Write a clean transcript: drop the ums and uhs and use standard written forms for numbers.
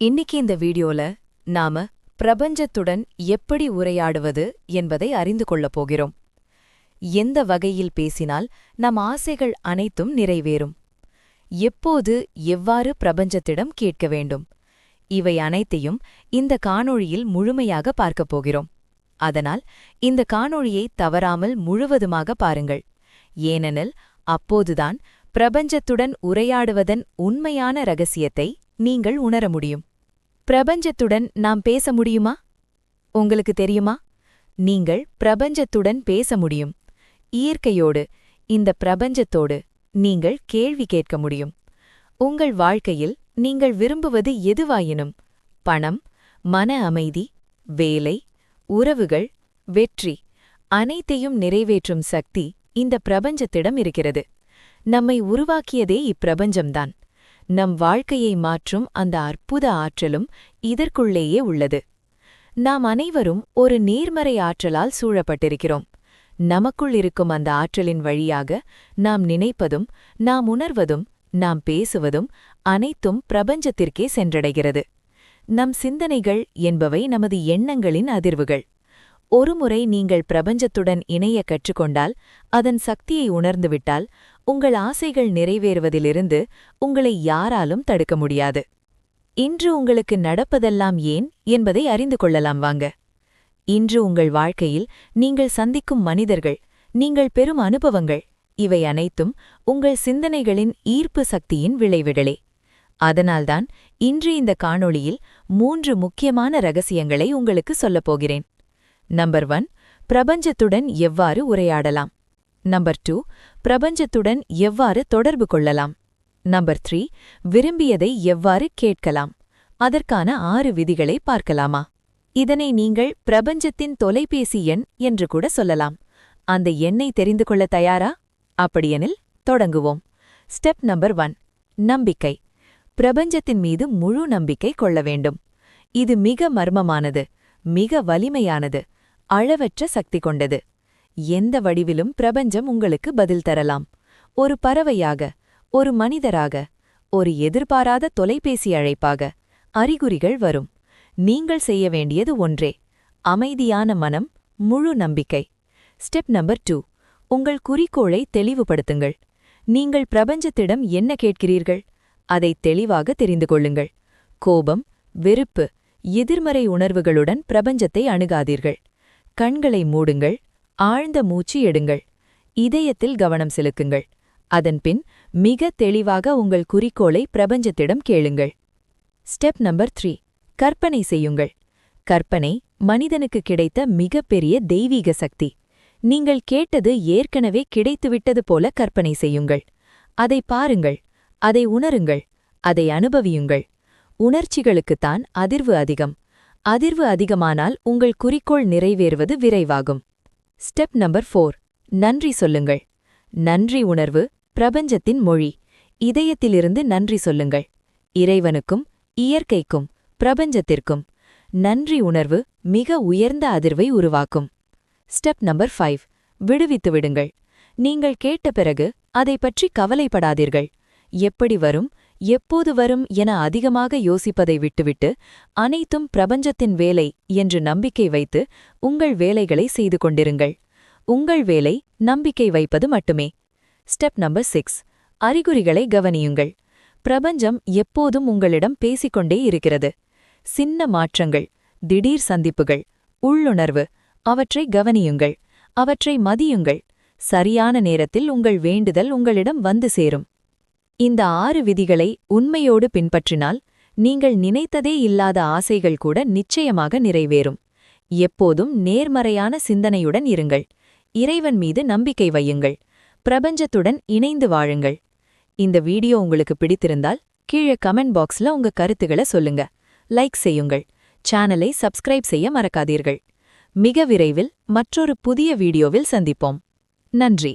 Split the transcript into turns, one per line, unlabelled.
இன்னைக்கு இந்த வீடியோல நாம பிரபஞ்சத்துடன் எப்படி உரையாடுவது என்பதை அறிந்து கொள்ளப் போகிறோம். எந்த வகையில் பேசினால் நம் ஆசைகள் அனைத்தும் நிறைவேறும், எப்போது எவ்வாறு பிரபஞ்சத்திடம் கேட்க வேண்டும், இவை அனைத்தையும் இந்த காணொளியில் முழுமையாக பார்க்கப் போகிறோம். அதனால் இந்த காணொளியை தவறாமல் முழுவதுமாக பாருங்கள். ஏனெனில் அப்போதுதான் பிரபஞ்சத்துடன் உரையாடுவதன் உண்மையான ரகசியத்தை நீங்கள் உணர முடியும். பிரபஞ்சத்துடன் நாம் பேச முடியுமா? உங்களுக்கு தெரியுமா? நீங்கள் பிரபஞ்சத்துடன் பேச முடியும். இயற்கையோடு, இந்த பிரபஞ்சத்தோடு நீங்கள் கேள்வி கேட்க முடியும். உங்கள் வாழ்க்கையில் நீங்கள் விரும்புவது எதுவாயினும், பணம், மன அமைதி, வேலை, உறவுகள், வெற்றி, அனைத்தையும் நிறைவேற்றும் சக்தி இந்த பிரபஞ்சத்திடம் இருக்கிறது. நம்மை உருவாக்கியதே இப்பிரபஞ்சம்தான். நம் வாழ்க்கையை மாற்றும் அந்த அற்புத ஆற்றலும் இதற்குள்ளேயே உள்ளது. நாம் அனைவரும் ஒரு நேர்மறை ஆற்றலால் சூழப்பட்டிருக்கிறோம். நமக்குள் இருக்கும் அந்த ஆற்றலின் வழியாக நாம் நினைப்பதும், நாம் உணர்வதும், நாம் பேசுவதும் அனைத்தும் பிரபஞ்சத்திற்கே சென்றடைகிறது. நம் சிந்தனைகள் என்பவை நமது எண்ணங்களின் அதிர்வுகள். ஒருமுறை நீங்கள் பிரபஞ்சத்துடன் இணைய கற்றுக்கொண்டால், அதன் சக்தியை உணர்ந்துவிட்டால், உங்கள் ஆசைகள் நிறைவேறுவதிலிருந்து உங்களை யாராலும் தடுக்க முடியாது. இன்று உங்களுக்கு நடப்பதெல்லாம் ஏன் என்பதை அறிந்து கொள்ளலாம் வாங்க. இன்று உங்கள் வாழ்க்கையில் நீங்கள் சந்திக்கும் மனிதர்கள், நீங்கள் பெறும் அனுபவங்கள், இவை அனைத்தும் உங்கள் சிந்தனைகளின் ஈர்ப்பு சக்தியின் விளைவுகளே. அதனால்தான் இன்று இந்த காணொளியில் 3 முக்கியமான ரகசியங்களை உங்களுக்கு சொல்லப் போகிறேன். நம்பர் 1, பிரபஞ்சத்துடன் எவ்வாறு உரையாடலாம். நம்பர் 2, பிரபஞ்சத்துடன் எவ்வாறு தொடர்பு கொள்ளலாம். நம்பர் 3, விரும்பியதை எவ்வாறு கேட்கலாம். அதற்கான 6 விதிகளை பார்க்கலாமா? இதனை நீங்கள் பிரபஞ்சத்தின் தொலைபேசி எண் என்று கூட சொல்லலாம். அந்த எண்ணை தெரிந்து கொள்ள தயாரா? அப்படியெனில் தொடங்குவோம். ஸ்டெப் நம்பர் 1, நம்பிக்கை. பிரபஞ்சத்தின் மீது முழு நம்பிக்கை கொள்ள வேண்டும். இது மிக மர்மமானது, மிக வலிமையானது, அளவற்ற சக்தி கொண்டது. எந்த வடிவிலும் பிரபஞ்சம் உங்களுக்கு பதில் தரலாம். ஒரு பறவையாக, ஒரு மனிதராக, ஒரு எதிர்பாராத தொலைபேசி அழைப்பாக அறிகுறிகள் வரும். நீங்கள் செய்ய வேண்டியது ஒன்றே: அமைதியான மனம், முழு நம்பிக்கை. ஸ்டெப் நம்பர் 2, உங்கள் குறிக்கோளை தெளிவுபடுத்துங்கள். நீங்கள் பிரபஞ்சத்திடம் என்ன கேட்கிறீர்கள்? அதை தெளிவாக தெரிந்து கொள்ளுங்கள். கோபம், வெறுப்பு, எதிர்மறை உணர்வுகளுடன் பிரபஞ்சத்தை அணுகாதீர்கள். கண்களை மூடுங்கள், ஆழ்ந்த மூச்சு எடுங்கள், இதயத்தில் கவனம் செலுத்துங்கள். அதன்பின் மிக தெளிவாக உங்கள் குறிக்கோளை பிரபஞ்சத்திடம் கேளுங்கள். ஸ்டெப் நம்பர் 3, கற்பனை செய்யுங்கள். கற்பனை மனிதனுக்கு கிடைத்த மிகப்பெரிய தெய்வீக சக்தி. நீங்கள் கேட்டது ஏற்கனவே கிடைத்துவிட்டது போல கற்பனை செய்யுங்கள். அதை பாருங்கள், அதை உணருங்கள், அதை அனுபவியுங்கள். உணர்ச்சிகளுக்குத்தான் அதிர்வு அதிகம். அதிர்வு அதிகமானால் உங்கள் குறிக்கோள் நிறைவேறுவது விரைவாகும். ஸ்டெப் நம்பர் 4, நன்றி சொல்லுங்கள். நன்றி உணர்வு பிரபஞ்சத்தின் மொழி. இதயத்திலிருந்து நன்றி சொல்லுங்கள். இறைவனுக்கும், இயற்கைக்கும், பிரபஞ்சத்திற்கும். நன்றி உணர்வு மிக உயர்ந்த அதிர்வை உருவாக்கும். ஸ்டெப் நம்பர் 5, விடுவித்து விடுங்கள். நீங்கள் கேட்ட பிறகு அதை பற்றி கவலைப்படாதீர்கள். எப்படி வரும், எப்போது வரும் என அதிகமாக யோசிப்பதை விட்டுவிட்டு, அனைத்தும் பிரபஞ்சத்தின் வேலை என்று நம்பிக்கை வைத்து உங்கள் வேலைகளை செய்து கொண்டிருங்கள். உங்கள் வேலை நம்பிக்கை வைப்பது மட்டுமே. ஸ்டெப் நம்பர் 6, அறிகுறிகளை கவனியுங்கள். பிரபஞ்சம் எப்போதும் உங்களிடம் பேசிக்கொண்டே இருக்கிறது. சின்ன மாற்றங்கள், திடீர் சந்திப்புகள், உள்ளுணர்வு, அவற்றை கவனியுங்கள், அவற்றை மதியுங்கள். சரியான நேரத்தில் உங்கள் வேண்டுதல் உங்களிடம் வந்து சேரும். இந்த 6 விதிகளை உண்மையோடு பின்பற்றினால், நீங்கள் நினைத்ததே இல்லாத ஆசைகள் கூட நிச்சயமாக நிறைவேறும். எப்போதும் நேர்மறையான சிந்தனையுடன் இருங்கள். இறைவன் மீது நம்பிக்கை வையுங்கள். பிரபஞ்சத்துடன் இணைந்து வாழுங்கள். இந்த வீடியோ உங்களுக்கு பிடித்திருந்தால் கீழே கமெண்ட் பாக்ஸ்ல உங்க கருத்துக்களை சொல்லுங்க. லைக் செய்யுங்கள். சேனலை சப்ஸ்கிரைப் செய்ய மறக்காதீர்கள். மிக விரைவில் மற்றொரு புதிய வீடியோவில் சந்திப்போம். நன்றி.